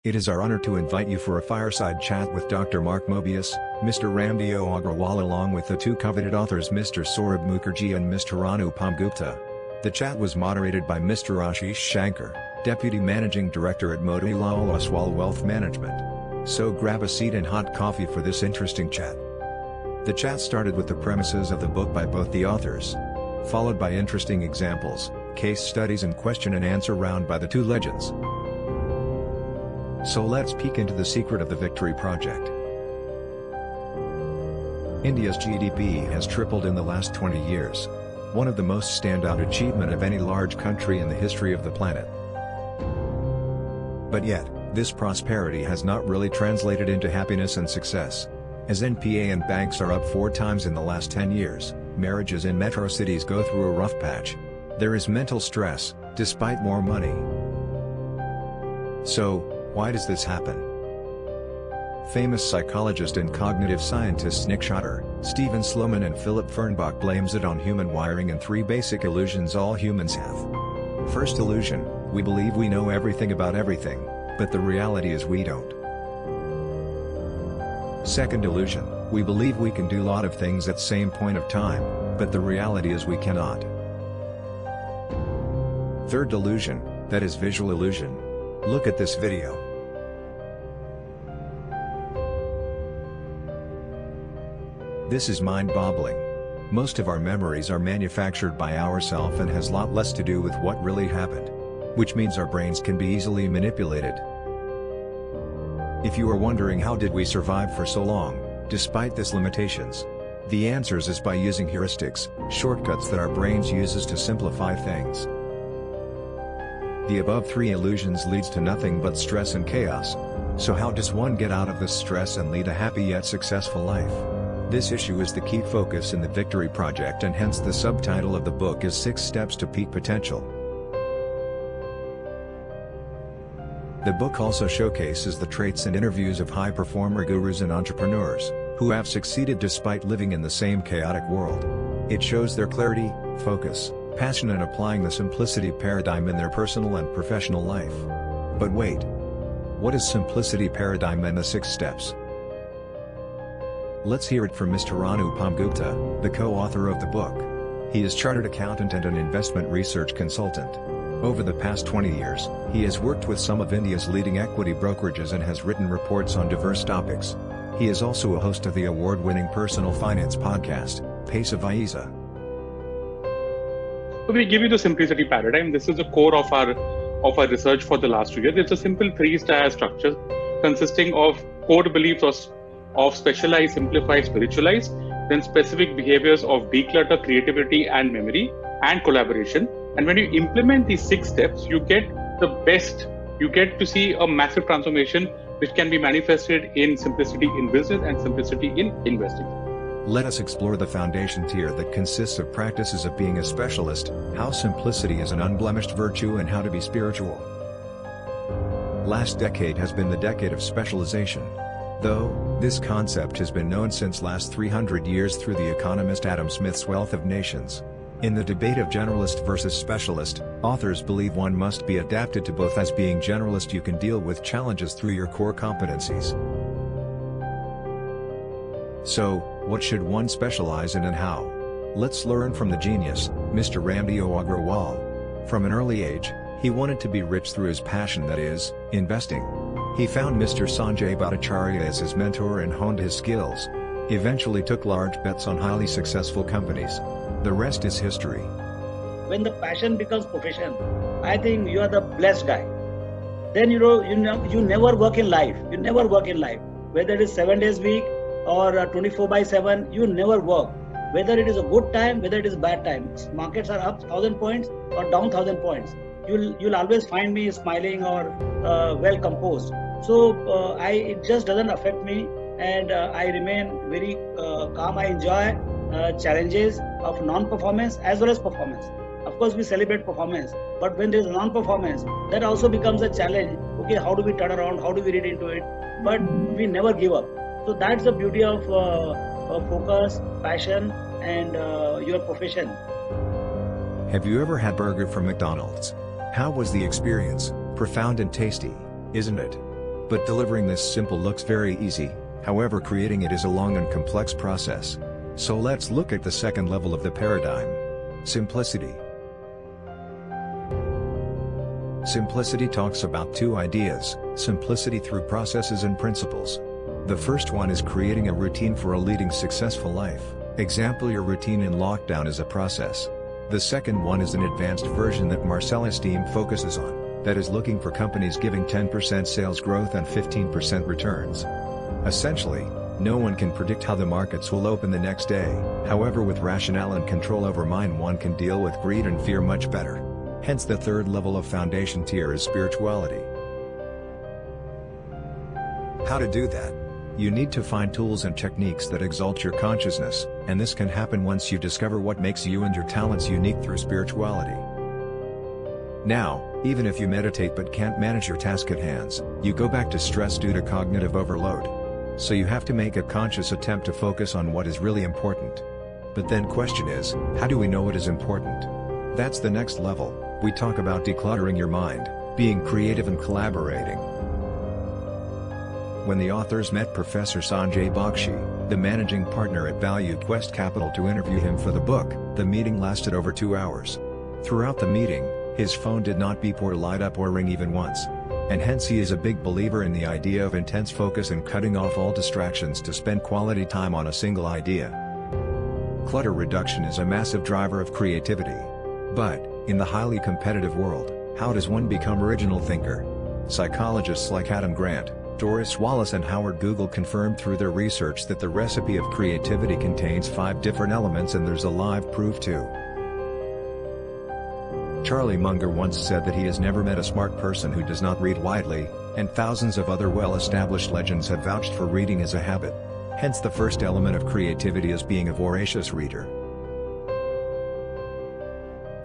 It is our honor to invite you for a fireside chat with Dr. Mark Mobius, Mr. Raamdeo Agrawal along with the two coveted authors Mr. Saurabh Mukherjea and Mr. Anupam Gupta. The chat was moderated by Mr. Ashish Shankar, Deputy Managing Director at Motilal Oswal Wealth Management. So grab a seat and hot coffee for this interesting chat. The chat started with the premises of the book by both the authors, followed by interesting examples, case studies and question and answer round by the two legends. So let's peek into the secret of the Victory Project. India's GDP has tripled in the last 20 years. One of the most standout achievement of any large country in the history of the planet. But yet, this prosperity has not really translated into happiness and success. As NPA and banks are up 4 times in the last 10 years, marriages in metro cities go through a rough patch. There is mental stress, despite more money. So, why does this happen? Famous psychologist and cognitive scientists Nick Schotter, Stephen Sloman and Philip Fernbach blames it on human wiring and 3 basic illusions all humans have. First illusion, we believe we know everything about everything, but the reality is we don't. Second illusion, we believe we can do a lot of things at same point of time, but the reality is we cannot. Third illusion, that is visual illusion. Look at this video. This is mind-boggling. Most of our memories are manufactured by ourselves and has lot less to do with what really happened. Which means our brains can be easily manipulated. If you are wondering how did we survive for so long, despite these limitations, the answer is by using heuristics, shortcuts that our brains uses to simplify things. The above 3 illusions leads to nothing but stress and chaos. So how does one get out of this stress and lead a happy yet successful life? This issue is the key focus in the Victory Project and hence the subtitle of the book is 6 Steps to Peak Potential. The book also showcases the traits and interviews of high-performer gurus and entrepreneurs, who have succeeded despite living in the same chaotic world. It shows their clarity, focus, passion and applying the simplicity paradigm in their personal and professional life. But wait. What is simplicity paradigm and the 6 steps? Let's hear it from Mr. Anupam Gupta, the co-author of the book. He is chartered accountant and an investment research consultant. Over the past 20 years, he has worked with some of India's leading equity brokerages and has written reports on diverse topics. He is also a host of the award-winning personal finance podcast, Paisa Vaisa. So we give you the simplicity paradigm. This is the core of our research for the last 2 years. It's a simple 3-tier structure consisting of core beliefs of specialize, simplify, spiritualize, then specific behaviors of declutter, creativity and memory and collaboration. And when you implement these 6 steps, you get the best. You get to see a massive transformation which can be manifested in simplicity in business and simplicity in investing. Let us explore the foundation tier that consists of practices of being a specialist, how simplicity is an unblemished virtue and how to be spiritual. Last decade has been the decade of specialization. Though, this concept has been known since last 300 years through the economist Adam Smith's Wealth of Nations. In the debate of generalist versus specialist, authors believe one must be adapted to both. As being generalist you can deal with challenges through your core competencies. So, what should one specialize in and how? Let's learn from the genius, Mr. Raamdeo Agrawal. From an early age, he wanted to be rich through his passion, that is, investing. He found Mr. Sanjay Bhattacharya as his mentor and honed his skills. Eventually took large bets on highly successful companies. The rest is history. When the passion becomes profession, I think you are the blessed guy. Then you never work in life. You never work in life. Whether it is 7 days a week or 24/7, you never work. Whether it is a good time, whether it is bad time. Markets are up 1,000 points or down 1,000 points. You'll always find me smiling or well composed. So it just doesn't affect me, and I remain very calm. I enjoy challenges of non-performance as well as performance. Of course, we celebrate performance, but when there is non-performance, that also becomes a challenge. Okay, how do we turn around? How do we read into it? But we never give up. So that's the beauty of focus, passion, and your profession. Have you ever had burger from McDonald's? How was the experience? Profound and tasty, isn't it? But delivering this simple looks very easy, however creating it is a long and complex process. So let's look at the second level of the paradigm. Simplicity. Simplicity talks about two ideas, simplicity through processes and principles. The first one is creating a routine for a leading successful life. Example, your routine in lockdown is a process. The second one is an advanced version that Marcellus team focuses on, that is looking for companies giving 10% sales growth and 15% returns. Essentially, no one can predict how the markets will open the next day, however with rationale and control over mind one can deal with greed and fear much better. Hence the third level of foundation tier is spirituality. How to do that? You need to find tools and techniques that exalt your consciousness, and this can happen once you discover what makes you and your talents unique through spirituality. Now, even if you meditate but can't manage your task at hand, you go back to stress due to cognitive overload. So you have to make a conscious attempt to focus on what is really important. But then question is, how do we know what is important? That's the next level. We talk about decluttering your mind, being creative and collaborating. When the authors met Professor Sanjay Bakshi, the managing partner at Value Quest Capital, to interview him for the book, the meeting lasted over 2 hours. Throughout the meeting, his phone did not beep or light up or ring even once. And hence he is a big believer in the idea of intense focus and cutting off all distractions to spend quality time on a single idea. Clutter reduction is a massive driver of creativity. But, in the highly competitive world, how does one become original thinker? Psychologists like Adam Grant, Doris Wallace and Howard Google confirmed through their research that the recipe of creativity contains 5 different elements, and there's a live proof too. Charlie Munger once said that he has never met a smart person who does not read widely, and thousands of other well-established legends have vouched for reading as a habit. Hence the first element of creativity is being a voracious reader.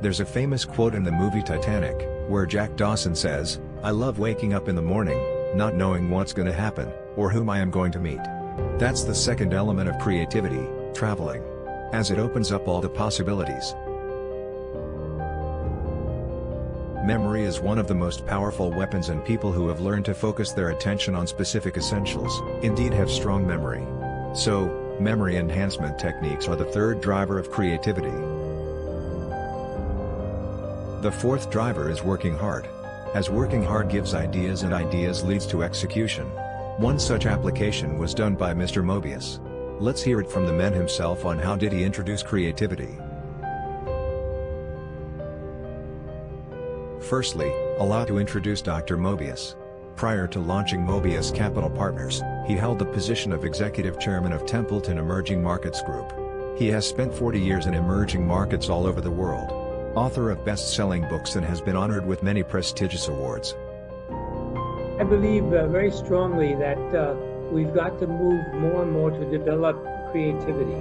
There's a famous quote in the movie Titanic, where Jack Dawson says, "I love waking up in the morning, not knowing what's going to happen, or whom I am going to meet." That's the second element of creativity, traveling. As it opens up all the possibilities. Memory is one of the most powerful weapons, and people who have learned to focus their attention on specific essentials, indeed have strong memory. So, memory enhancement techniques are the third driver of creativity. The fourth driver is working hard. As working hard gives ideas and ideas leads to execution. One such application was done by Mr. Mobius. Let's hear it from the man himself on how did he introduce creativity. Firstly, allow to introduce Dr. Mobius. Prior to launching Mobius Capital Partners, he held the position of Executive Chairman of Templeton Emerging Markets Group. He has spent 40 years in emerging markets all over the world. Author of best-selling books and has been honored with many prestigious awards. I believe very strongly that we've got to move more and more to develop creativity.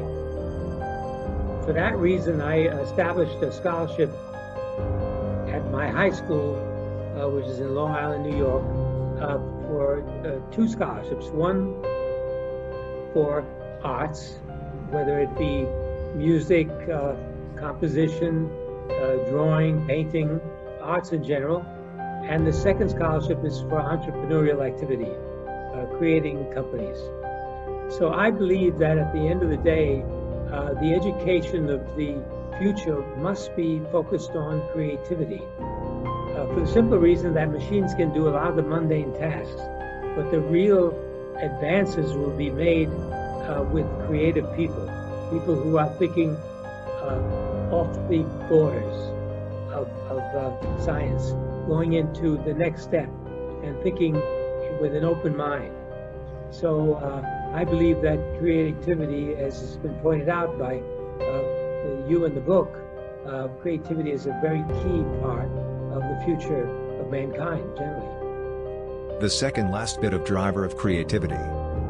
For that reason, I established a scholarship at my high school, which is in Long Island, New York, for 2 scholarships. One for arts, whether it be music, composition, drawing, painting, arts in general. And the second scholarship is for entrepreneurial activity, creating companies. So I believe that at the end of the day, the education of the future must be focused on creativity. For the simple reason that machines can do a lot of the mundane tasks, but the real advances will be made with creative people who are thinking off the borders of science, going into the next step and thinking with an open mind. So I believe that creativity, as has been pointed out by you in the book, creativity is a very key part of the future of mankind generally. The second last bit of driver of creativity.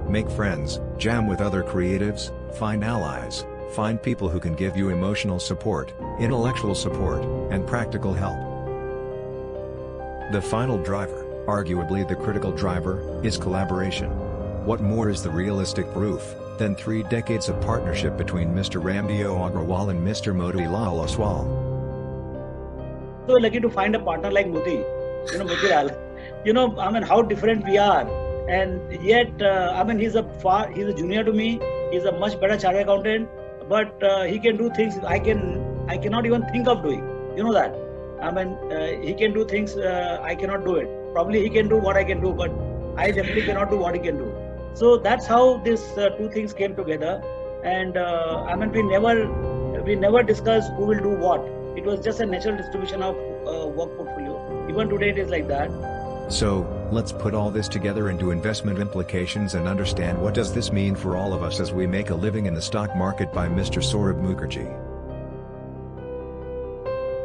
Make friends, jam with other creatives, find allies, find people who can give you emotional support, intellectual support, and practical help. The final driver, arguably the critical driver, is collaboration. What more is the realistic proof than 3 decades of partnership between Mr. Raamdeo Agrawal and Mr. Motilal Oswal? So lucky to find a partner like Motilal. I mean, how different we are. and yet he's a junior to me. He's a much better chartered accountant, but he can do things I cannot even think of doing. You know that. He can do things I cannot do it. Probably he can do what I can do, but I definitely cannot do what he can do. So that's how these two things came together. And we never discussed who will do what. It was just a natural distribution of work portfolio. Even today it is like that. So, let's put all this together into investment implications and understand what does this mean for all of us as we make a living in the stock market by Mr. Saurabh Mukherjea.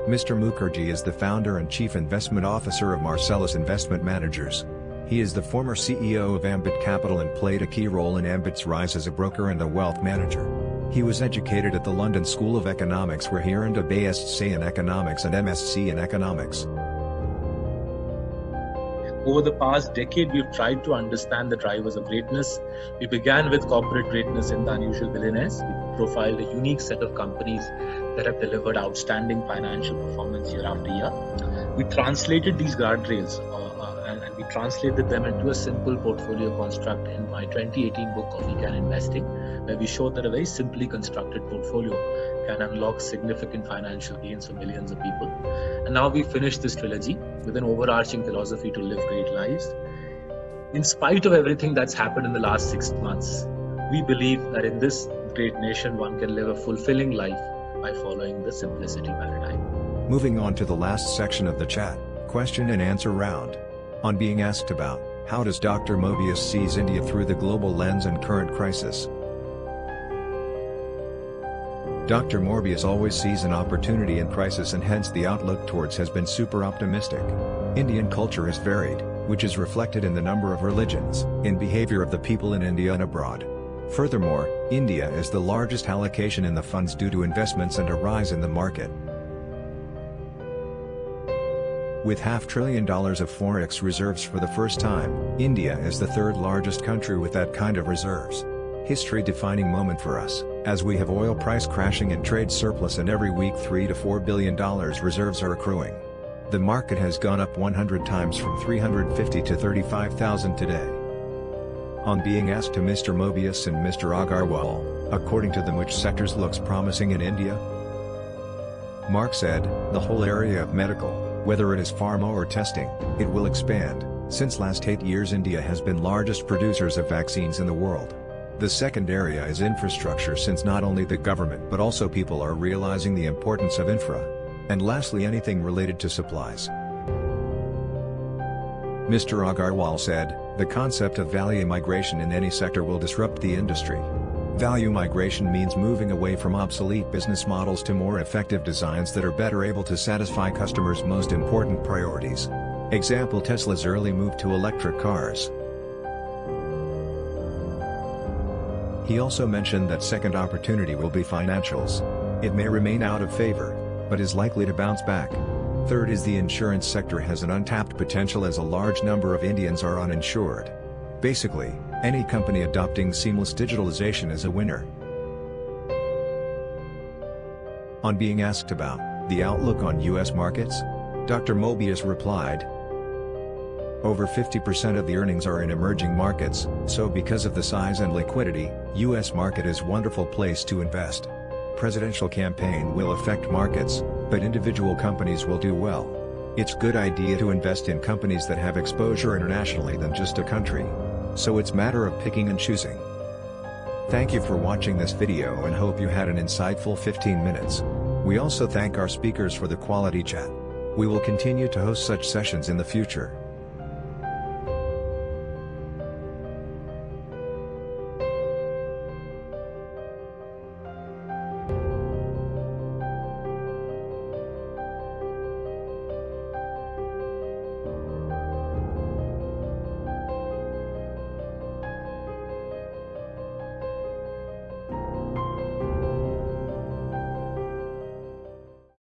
Mr. Mukherjea is the founder and chief investment officer of Marcellus Investment Managers. He is the former CEO of Ambit Capital and played a key role in Ambit's rise as a broker and a wealth manager. He was educated at the London School of Economics, where he earned a BSc in Economics and MSc in Economics. Over the past decade, we've tried to understand the drivers of greatness. We began with corporate greatness in The Unusual Billionaires. We profiled a unique set of companies that have delivered outstanding financial performance year after year. We translated these guardrails and we translated them into a simple portfolio construct in my 2018 book, Coffee Can Investing, where we showed that a very simply constructed portfolio can unlock significant financial gains for millions of people. And now we finished this trilogy with an overarching philosophy to live great lives. In spite of everything that's happened in the last 6 months, we believe that in this great nation, one can live a fulfilling life by following the simplicity paradigm. Moving on to the last section of the chat, question and answer round. On being asked about, how does Dr. Mobius sees India through the global lens and current crisis? Dr. Mobius always sees an opportunity in crisis, and hence the outlook towards has been super optimistic. Indian culture is varied, which is reflected in the number of religions, in behavior of the people in India and abroad. Furthermore, India is the largest allocation in the funds due to investments and a rise in the market. With $500 billion of forex reserves for the first time, India is the third largest country with that kind of reserves. History-defining moment for us, as we have oil price crashing and trade surplus, and every week $3 to $4 billion reserves are accruing. The market has gone up 100 times from 350 to 35,000 today. On being asked to Mr. Mobius and Mr. Agarwal, according to them, which sectors looks promising in India? Mark said, the whole area of medical, whether it is pharma or testing, it will expand. Since last 8 years India has been largest producers of vaccines in the world. The second area is infrastructure, since not only the government but also people are realizing the importance of infra. And lastly, anything related to supplies. Mr. Agarwal said, the concept of value migration in any sector will disrupt the industry. Value migration means moving away from obsolete business models to more effective designs that are better able to satisfy customers' most important priorities. Example: Tesla's early move to electric cars. He also mentioned that second opportunity will be financials. It may remain out of favor, but is likely to bounce back. Third is the insurance sector has an untapped potential, as a large number of Indians are uninsured. Basically, any company adopting seamless digitalization is a winner. On being asked about the outlook on US markets, Dr. Mobius replied, over 50% of the earnings are in emerging markets, so because of the size and liquidity, US market is a wonderful place to invest. Presidential campaign will affect markets, but individual companies will do well. It's good idea to invest in companies that have exposure internationally than just a country. So it's matter of picking and choosing. Thank you for watching this video and hope you had an insightful 15 minutes. We also thank our speakers for the quality chat. We will continue to host such sessions in the future.